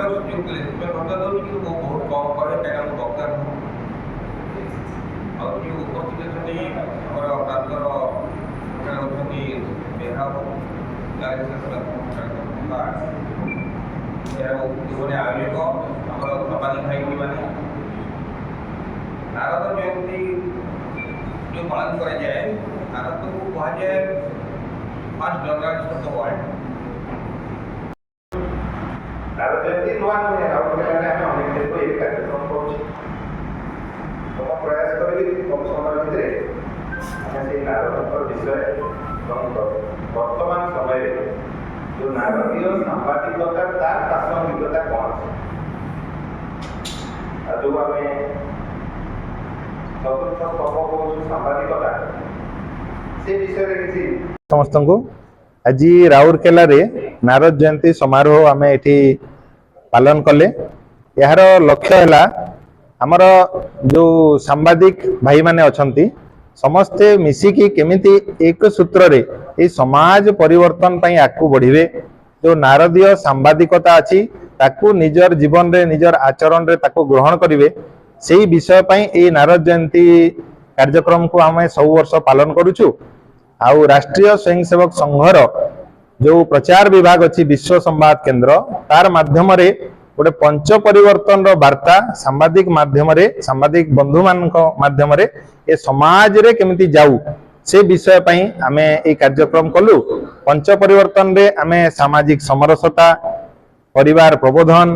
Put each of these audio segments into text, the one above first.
सुझोग देले मैं डॉक्टर दउछि कि वो बहुत कम करे काहे हम डॉक्टर और जो उपस्थित अछंती हमर प्रांतर जने अछंती बेहा जीवने आयोजक हमर सामाजिक भाई माने नारद जयंती जो पालन करा जाए नारद को कहा जाए first journalist of the world Narad Jayanti नुआ नुआ राउरकेला में अनेक दिन को एक कार्यक्रम करूँ तो मैं प्रयास करी कम समय भितर आम से नारद विषय वर्तमान समय जो नारदीय सांबादिकता तार प्रासंगिकता कौन जो आम चतुर्थ स्तंभ कौन सांबादिकता से विषय किसी समस्त को आज राउरकेला रे नारद जयंती समारोह आम ये पालन कले यार लक्ष्य है आमर जो सांबादिक भाई माने अछंती समस्ते मिसिकी केमिति एक सूत्र रे ये समाज परिवर्तन पई आकु बढ़िबे जो नारदीय सांबादिकता अछि ताकू निजर जीवन रे निजर आचरण रे ताकू ग्रहण करिवे सेही विषय पई ए नारद जयंती कार्यक्रम को आम सब वर्ष पालन करूछु आउ राष्ट्रीय स्वयंसेवक संघर जो प्रचार विभाग अच्छी विश्व संवाद केंद्र तार माध्यम रे गोटे पंच परिवर्तन रो वार्ता सांबादिक माध्यम रे सांबादिक बंधु मान माध्यम रे ए समाज रे केमिति जाऊ से विषय पई आमे ए कार्यक्रम कलु पंच परिवर्तन रे आमे सामाजिक समरसता परिवार प्रबोधन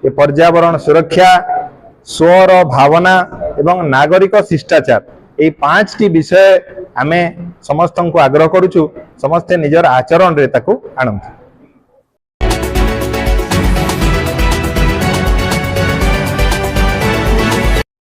ए पर्यावरण सुरक्षा स्वर भावना एवं नागरिक शिष्टाचार ये 5टी विषय आमे समस्त को आग्रह करूछु समस्ते निजर आचरण रे ताकू आनंद।